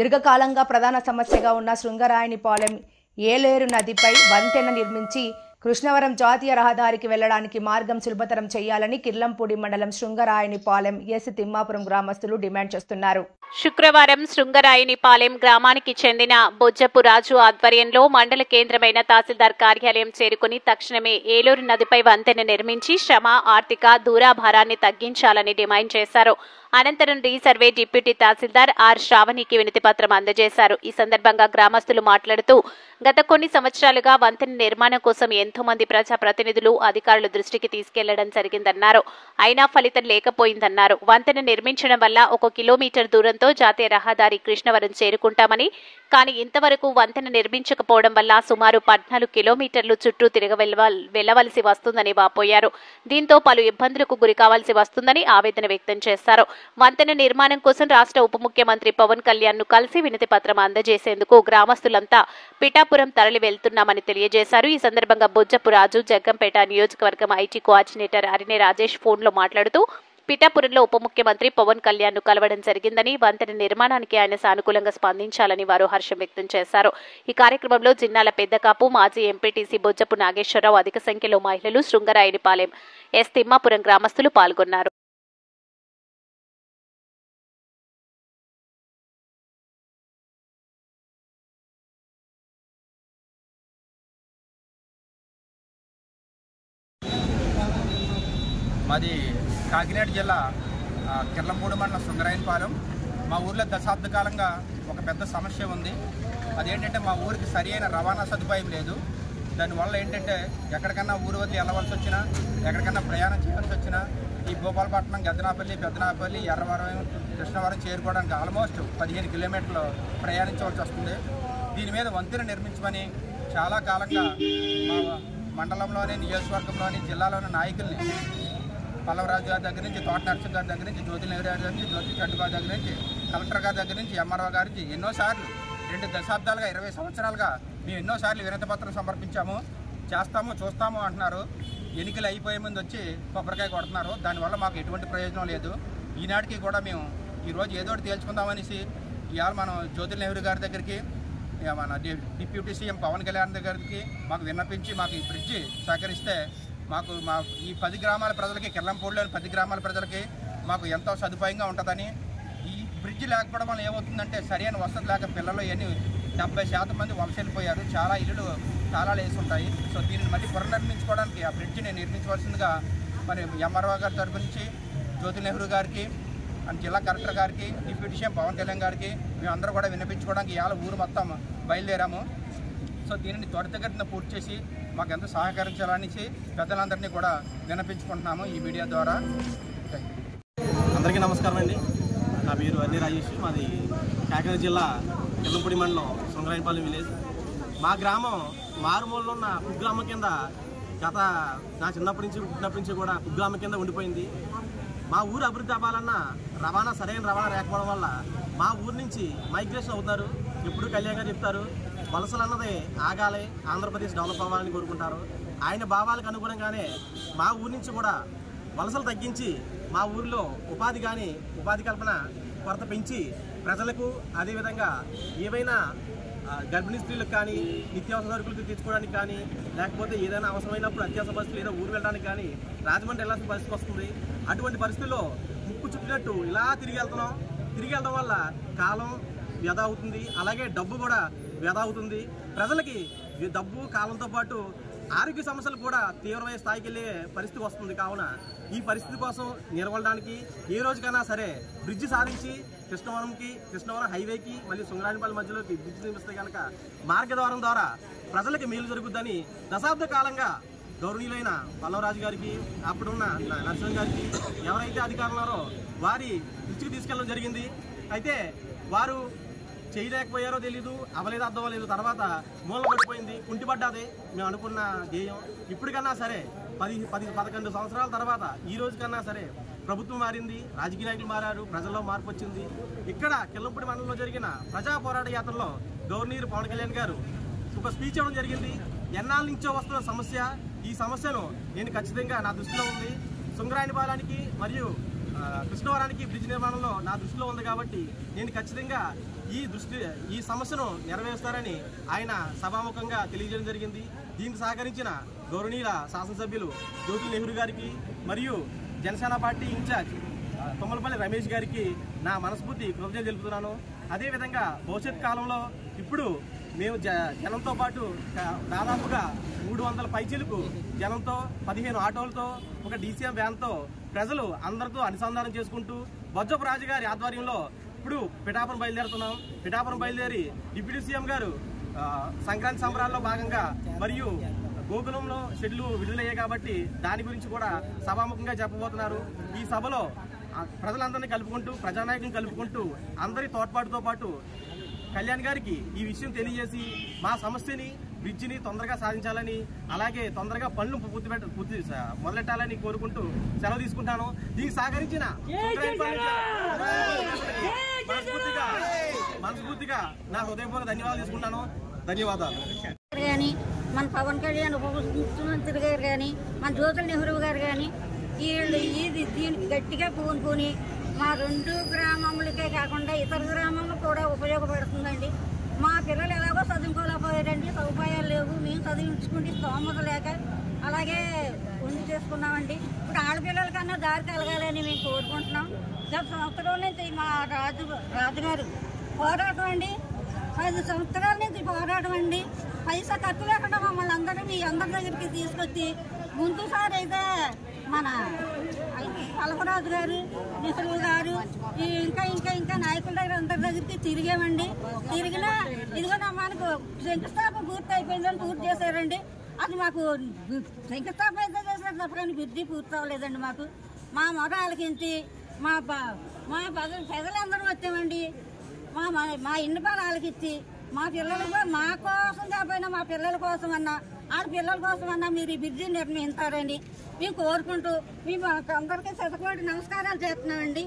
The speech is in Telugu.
దీర్ఘకాలంగా ప్రధాన సమస్యగా ఉన్న శృంగరాయనిపాలెం ఏలేరు నదిపై వంతెన నిర్మించి కృష్ణవరం జాతీయ రహదారికి వెళ్లడానికి మార్గం సులభతరం చేయాలని కిర్లంపూడి మండలం శృంగరాయనిపాలెం ఎస్ తిమ్మాపురం గ్రామస్తులు డిమాండ్ చేస్తున్నారు. శుక్రవారం శృంగరాయనిపాలెం గ్రామానికి చెందిన బొజ్జపు రాజు ఆధ్వర్యంలో మండల కేంద్రమైన తహసీల్దార్ కార్యాలయం చేరుకుని తక్షణమే ఏలేరు నదిపై వంతెన నిర్మించి శ్రమ, ఆర్థిక దూరాభారాన్ని తగ్గించాలని డిమాండ్ చేశారు. అనంతరం రీసర్వే డిప్యూటీ తహసీల్దార్ ఆర్ శ్రావణికి వినతి పత్రం అందజేశారు. ఈ సందర్భంగా గ్రామస్తులు మాట్లాడుతూ గత కొన్ని సంవత్సరాలుగా వంతెన నిర్మాణం కోసం ఎంతో మంది ప్రజాప్రతినిధులు, అధికారుల దృష్టికి తీసుకెళ్లడం జరిగిందన్నారు. అయినా ఫలితం లేకపోయిందన్నారు. వంతెన నిర్మించడం వల్ల 1 కిలోమీటర్ దూరంతో జాతీయ రహదారి కృష్ణవరం చేరుకుంటామని, కానీ ఇంతవరకు వంతెన నిర్మించకపోవడం వల్ల సుమారు 14 కిలోమీటర్లు చుట్టూ వెళ్లవలసి వస్తుందని వాపోయారు. దీంతో పలు ఇబ్బందులకు గురి కావాల్సి వస్తుందని ఆవేదన వ్యక్తం చేశారు. వంతెన నిర్మాణం కోసం రాష్ట్ర ఉప ముఖ్యమంత్రి పవన్ కళ్యాణ్ ను కలిసి వినతి పత్రం అందజేసేందుకు గ్రామస్తులంతా పిఠాపురం తరలి వెళ్తున్నామని తెలియజేశారు. ఈ సందర్భంగా బొజ్జపు రాజు జగ్గంపేట నియోజకవర్గం ఐటీ కోఆర్డినేటర్ అరినే రాజేష్ ఫోన్లో మాట్లాడుతూ పిఠాపురంలో ఉప ముఖ్యమంత్రి పవన్ కళ్యాణ్ ను కలవడం జరిగిందని, వంతెన నిర్మాణానికి ఆయన సానుకూలంగా స్పందించాలని వారు హర్షం వ్యక్తం చేశారు. ఈ కార్యక్రమంలో జిన్నాల పెద్దకాపు, మాజీ ఎంపీటీసీ బొజ్జపు నాగేశ్వరరావు, అధిక సంఖ్యలో మహిళలు, శృంగరాయనిపాలెం ఎస్ తిమ్మాపురం గ్రామస్తులు పాల్గొన్నారు. మాది కాకినాడ జిల్లా కిర్లంపూడి మండలం శృంగరాయనిపాలెం. మా ఊర్లో దశాబ్ద కాలంగా ఒక పెద్ద సమస్య ఉంది. అదేంటంటే మా ఊరికి సరి అయిన రవాణా సదుపాయం లేదు. దానివల్ల ఏంటంటే ఎక్కడికన్నా ఊరు వదిలి వెళ్ళవలసి వచ్చినా, ఎక్కడికన్నా ప్రయాణం చేయాల్సి వచ్చినా ఈ భూపాలపట్నం, పెద్దనాపల్లి, ఎర్రవరం, కృష్ణవరం చేరుకోవడానికి ఆల్మోస్ట్ 15 కిలోమీటర్లు ప్రయాణించవలసి వస్తుంది. దీని మీద వంతెన నిర్మించమని చాలా కాలంగా మా మండలంలోని, నియోజకవర్గంలోని, జిల్లాలోని నాయకుల్ని పల్లవరాజు గారి దగ్గర నుంచి, తోట నరసింహ గారి దగ్గర నుంచి, జ్యోతి నెహ్రూ గారి దగ్గర నుంచి, జ్యోతి చండు గారి దగ్గర నుంచి, కలెక్టర్ గారి దగ్గర నుంచి, ఎంఆర్ఓ గారి నుంచి ఎన్నోసార్లు 2 దశాబ్దాలుగా 20 సంవత్సరాలుగా మేము ఎన్నోసార్లు వినతి పత్రం సమర్పించాము. చేస్తాము, చూస్తాము అంటున్నారు. ఎన్నికలు అయిపోయే ముందు వచ్చి కొబ్బరికాయ కొడుతున్నారు. దానివల్ల మాకు ఎటువంటి ప్రయోజనం లేదు. ఈనాటికి కూడా మేము ఈరోజు ఏదో ఒకటి తేల్చుకుందామనేసి ఇవాళ మనం జ్యోతి నెహ్రూ గారి దగ్గరికి, మన డిప్యూటీ సీఎం పవన్ కళ్యాణ్ దగ్గరికి మాకు విన్నపించి మాకు ఈ బ్రిడ్జి సహకరిస్తే మా ఈ 10 గ్రామాల ప్రజలకి, కిర్లంపూడిలోని 10 గ్రామాల ప్రజలకి మాకు ఎంతో సదుపాయంగా ఉంటుందని. ఈ బ్రిడ్జి లేకపోవడం వల్ల ఏమవుతుందంటే సరైన వసతి లేక పిల్లలు 70% మంది వలస వెళ్ళిపోయారు. చాలా ఇళ్ళు తాళాలు వేసి ఉంటాయి. సో దీనిని మళ్ళీ పునర్నిర్మించుకోవడానికి ఆ బ్రిడ్జిని నిర్మించవలసిందిగా మరి ఎంఆర్ఓ గారి తరపు నుంచి జ్యోతి నెహ్రూ గారికి, జిల్లా కలెక్టర్ గారికి, డిప్యూటీ సీఎం పవన్ కళ్యాణ్ గారికి మేమందరూ కూడా వినిపించుకోవడానికి ఇవాళ ఊరు మొత్తం బయలుదేరాము. సో దీనిని త్వరితగతిన పూర్తి చేసి మాకు ఎంతో సహకరించాలనేసి పెద్దలందరినీ కూడా వినిపించుకుంటున్నాము ఈ మీడియా ద్వారా. అందరికీ నమస్కారం అండి. నా పేరు అరినే రాజేష్. మాది కాకినాడ జిల్లా కిర్లంపూడి మండలం శృంగరాయనిపాలెం విలేజ్. మా గ్రామం మారుమూలలో ఉన్న కుగ్రామం కింద నా చిన్నప్పటి నుంచి, పుట్టినప్పటి నుంచి కూడా కుగ్రామం కింద ఉండిపోయింది. మా ఊరు అభివృద్ధి అవ్వాలన్నా సరైన రవాణా లేకపోవడం వల్ల మా ఊరు నుంచి మైగ్రేషన్ అవుతారు. ఎప్పుడు కళ్యాణ్ గారు చెప్తారు, వలసలు అన్నది ఆగాలి, ఆంధ్రప్రదేశ్ డెవలప్ అవ్వాలని కోరుకుంటారు. ఆయన భావాలకు అనుగుణంగానే మా ఊరి నుంచి కూడా వలసలు తగ్గించి మా ఊరిలో ఉపాధి కల్పన కొరత పెంచి ప్రజలకు, అదేవిధంగా ఏవైనా గర్భిణీ స్త్రీలకు కానీ, నిత్యావసర సరుకులకు తెచ్చుకోవడానికి కానీ, లేకపోతే ఏదైనా అవసరమైనప్పుడు అత్యవసర పరిస్థితులు ఏదో ఊరు వెళ్ళడానికి కానీ రాజమండ్రి వెళ్ళాల్సిన పరిస్థితి వస్తుంది. అటువంటి పరిస్థితుల్లో ముక్కు చుట్టినట్టు ఇలా తిరిగి వెళ్ళడం వల్ల కాలం వ్యధ అవుతుంది, అలాగే డబ్బు కూడా వ్యధ అవుతుంది. ప్రజలకి డబ్బు, కాలంతో పాటు ఆరోగ్య సమస్యలు కూడా తీవ్రమైన స్థాయికి వెళ్ళే పరిస్థితి వస్తుంది. కావున ఈ పరిస్థితి కోసం నిలవడానికి ఏ రోజుకైనా సరే బ్రిడ్జి సాధించి కృష్ణవరం హైవేకి మళ్ళీ శృంగరాయనిపాలెం మధ్యలోకి బ్రిడ్జి నిర్మిస్తే కనుక మార్గద్వారం ద్వారా ప్రజలకి మేలు జరుగుద్దని దశాబ్ద కాలంగా గౌరవనీయులైన పల్లవరాజు గారికి, అప్పుడున్న నరసింహ గారికి ఎవరైతే అధికారులు ఉన్నారో వారి దృష్టికి తీసుకెళ్ళడం జరిగింది. అయితే వారు చేయలేకపోయారో తెలీదు, అవలేదు, అర్థం అవ్వలేదు. తర్వాత మూల పడిపోయింది, కుంటిపడ్డాది మేము అనుకున్న ధ్యేయం. ఇప్పటికన్నా సరే 10-11 సంవత్సరాల తర్వాత ఈ రోజు కన్నా సరే ప్రభుత్వం మారింది, రాజకీయ నాయకులు మారారు, ప్రజల్లో మార్పు వచ్చింది. ఇక్కడ కిర్లంపూడి మండలంలో జరిగిన ప్రజా పోరాట యాత్రలో గవర్నర్ పవన్ కళ్యాణ్ గారు ఒక స్పీచ్ ఇవ్వడం జరిగింది. ఎన్నాళ్ళ నుంచో వస్తున్న సమస్య, ఈ సమస్యను నేను ఖచ్చితంగా నా దృష్టిలో ఉంది. శృంగరాయనిపాలెంకి మరియు కృష్ణవరానికి బ్రిడ్జ్ నిర్మాణంలో నా దృష్టిలో ఉంది కాబట్టి నేను ఖచ్చితంగా ఈ సమస్యను నెరవేరుస్తారని ఆయన సభాముఖంగా తెలియజేయడం జరిగింది. దీనికి సహకరించిన గౌరవనీయుల శాసనసభ్యులు జ్యోతి నెహ్రూ గారికి మరియు జనసేన పార్టీ ఇన్ఛార్జ్ తుమ్మలపల్లి రమేష్ గారికి నా మనస్ఫూర్తి కృతజ్ఞతలు తెలుపుతున్నాను. అదేవిధంగా భవిష్యత్ కాలంలో ఇప్పుడు మేము జనంతో పాటు దాదాపుగా 300 పైచీలకు జనంతో 15 ఆటోలతో ఒక DCM వ్యాన్తో ప్రజలు అందరితో అనుసంధానం చేసుకుంటూ బొజ్జపు రాజు గారి ఆధ్వర్యంలో ఇప్పుడు పిఠాపురం బయలుదేరుతున్నాం. పిఠాపురం బయలుదేరి డిప్యూటీ సీఎం గారు సంక్రాంతి సంబరాల్లో భాగంగా మరియు గోకులంలో షెడ్లు విడుదలయ్యాయి కాబట్టి దాని గురించి కూడా సభాముఖంగా చెప్పబోతున్నారు. ఈ సభలో ప్రజలందరినీ కలుపుకుంటూ ప్రజానాయకులను కలుపుకుంటూ అందరి తోడ్పాటుతో పాటు కళ్యాణ్ గారికి ఈ విషయం తెలియజేసి మా సమస్యని బ్రిడ్జిని తొందరగా సాధించాలని అలాగే తొందరగా పనులు మొదలెట్టాలని కోరుకుంటూ సెలవు తీసుకుంటాను. దీనికి సహకరించిన మనస్ఫూర్తిగా నా హృదయపూర్వక ధన్యవాదాలు తీసుకుంటాను. ధన్యవాదాలు. మన పవన్ కళ్యాణ్ ఉప ముఖ్యమంత్రి గారు కానీ మన జ్యోతి నెహ్రూ గారు కానీ వీళ్ళు దీనికి గట్టిగా పూనుకొని మా 2 గ్రామములకే కాకుండా ఇతర గ్రామంలో కూడా ఉపయోగపడుతుందండి. మా పిల్లలు ఎలాగో చదువుకోలేకపోయారండి, సదుపాయాలు లేవు, మేము చదివించుకుంటే స్తోమత లేక అలాగే ఉండి చేసుకున్నామండి. ఇప్పుడు ఆడపిల్లల కన్నా దారి కలగాలని మేము కోరుకుంటున్నాం. గత సంవత్సరం నుంచి మా రాజుగారు పోరాటం అండి, 5 సంవత్సరాల నుంచి పోరాటం అండి. పైసా ఖర్చు లేకుండా మమ్మల్ని అందరూ మీ అందరి దగ్గరికి తీసుకొచ్చి ముందుసారి అయితే మన అలపరాజు గారు నెహ్రూ గారు ఇంకా నాయకుల దగ్గర అందరి దగ్గరికి తిరిగామండి. తిరిగినా ఇదిగో మనకు శంకుస్థాపన పూర్తి అయిపోయిందని పూర్తి చేశారండి. అది మాకు శంకుస్థాపన అయితే చేశారు తప్ప కానీ బుద్ధి పూర్తి అవ్వలేదండి. మాకు మా మొర ఆలకించి మా ప్రజలందరూ వచ్చామండి. మా ఇంటి పని ఆలకిచ్చి మా పిల్లలకు మా కోసం కాకపోయినా మా పిల్లల కోసం అన్నా ఆడపిల్లల కోసం అన్నా మీరు ఈ బ్రిడ్జి నిర్మిస్తారండి మేము కోరుకుంటూ మేము అందరికీ శతకోటి నమస్కారాలు చేస్తున్నామండి.